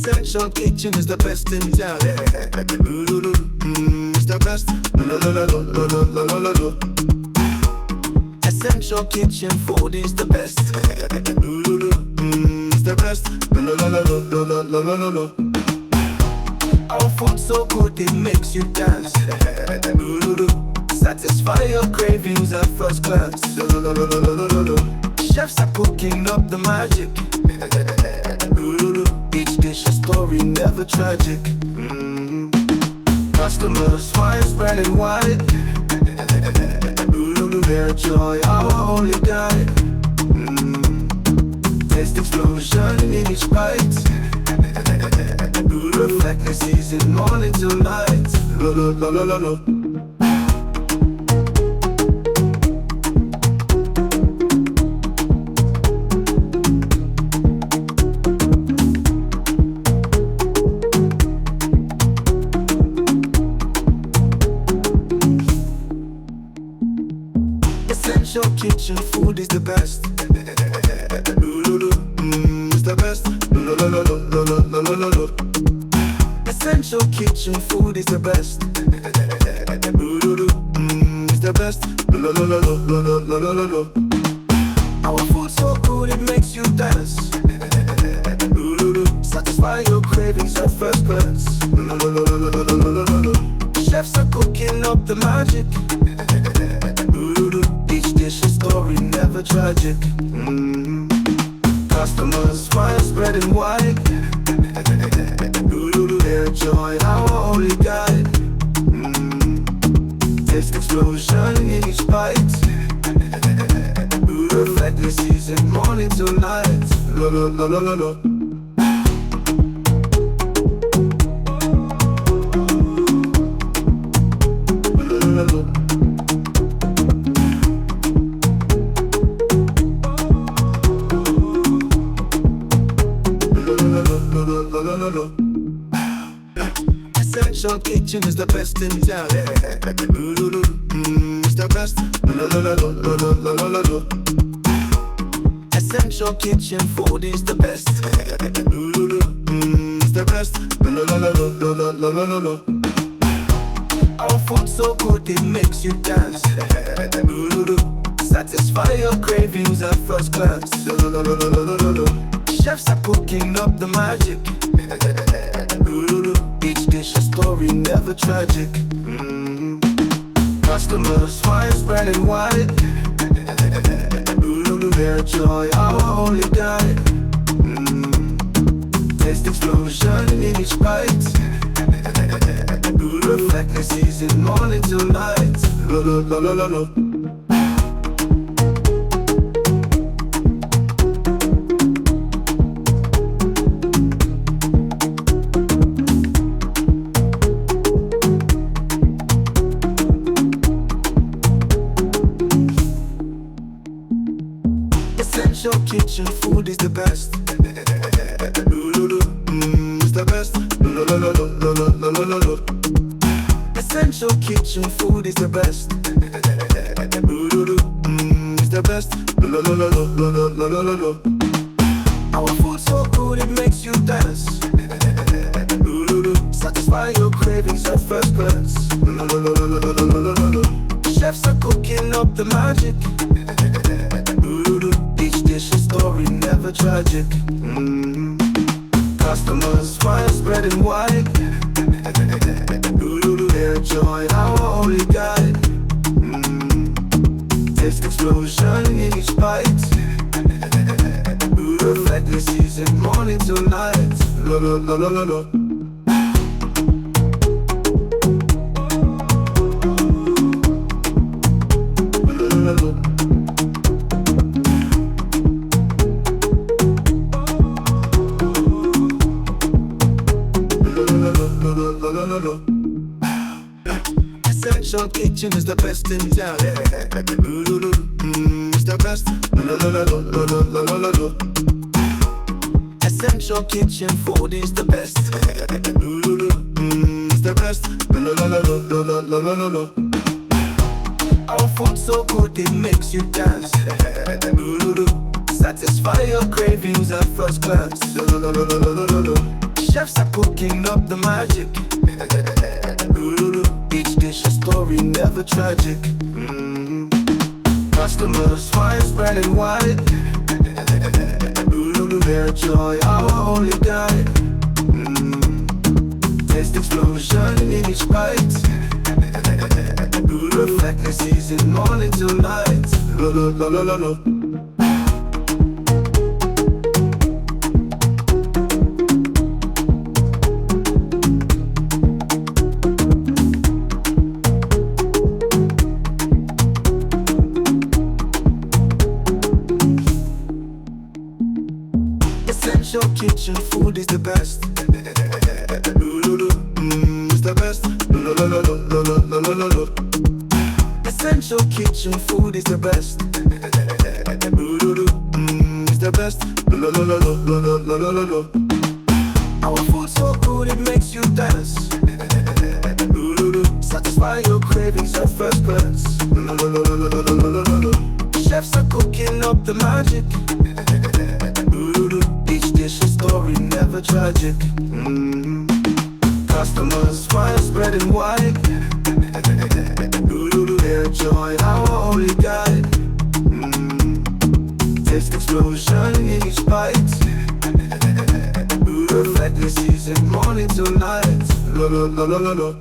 Essential Kitchen is the best in town. It's the best. Essential Kitchen food is the best. It's the best. Our food so good it makes you dance. Satisfy your cravings at first glance. Chefs are cooking up the magic. Each dish a story, never tragic. Customers smile, spreading wide. Their joy, our only guide. Taste explosion in each bite. Reflect the season, morning till night. Essential Kitchen food is the best. It's the best. Essential Kitchen food is the best. It's the best. Our food so good it makes you dance. Satisfy your cravings at first glance. Chefs are cooking up the magic. Each dish a story, never tragic. Customers smile, spreading wide. Their joy, our only guide. Taste explosion in each bite. Reflect the season, morning till night. Essential Kitchen is the best in town. It's the best. Essential Kitchen food is the best. It's the best. Our food so good it makes you dance. Satisfy your cravings at first glance. Chefs are cooking up the magic. Each dish a story, never tragic. Customers smile, spreading wide. Their joy, our only guide. Taste explosion in each bite. Reflect the season, morning till night. Essential Kitchen food is the best. It's the best. Essential Kitchen food is the best. It's the best. Our food so good it makes you dance. Satisfy your cravings at first glance. Chefs are cooking up the magic. Each dish a story, never tragic. Customers smile, spreading wide. Their joy, our only guide. Taste explosion in each bite. Reflect the season, morning till night. Essential Kitchen is the best in town. It's the best. Essential Kitchen food is the best. It's the best. Our food so good it makes you dance. Satisfy your cravings at first glance. Chefs tragic. Customers, fire spreading wide. Their joy, our only guide. Taste explosion in each bite. Reflect the season, morning till night. Lo, lo, lo, lo, lo, lo. Essential kitchen food is the best. It's the best. Essential kitchen food is the best. It's the best. Our food's so good it makes you dance. Satisfy your cravings at first glance. Chefs are cooking up the magic. Each dish a story, never tragic. Customers, fire spreading wide. Their joy, our only guide. Taste explosion in each bite. Reflect the season, morning till night. Lo, lo, lo, lo, lo, lo.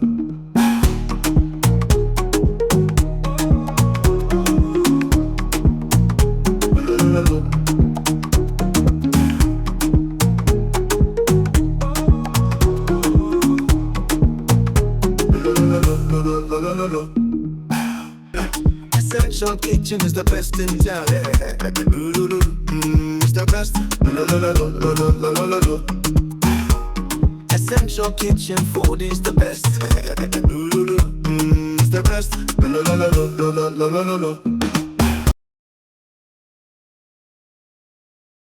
Essential kitchen is the best in town. It's the best. Essential kitchen food is the best. It's the best.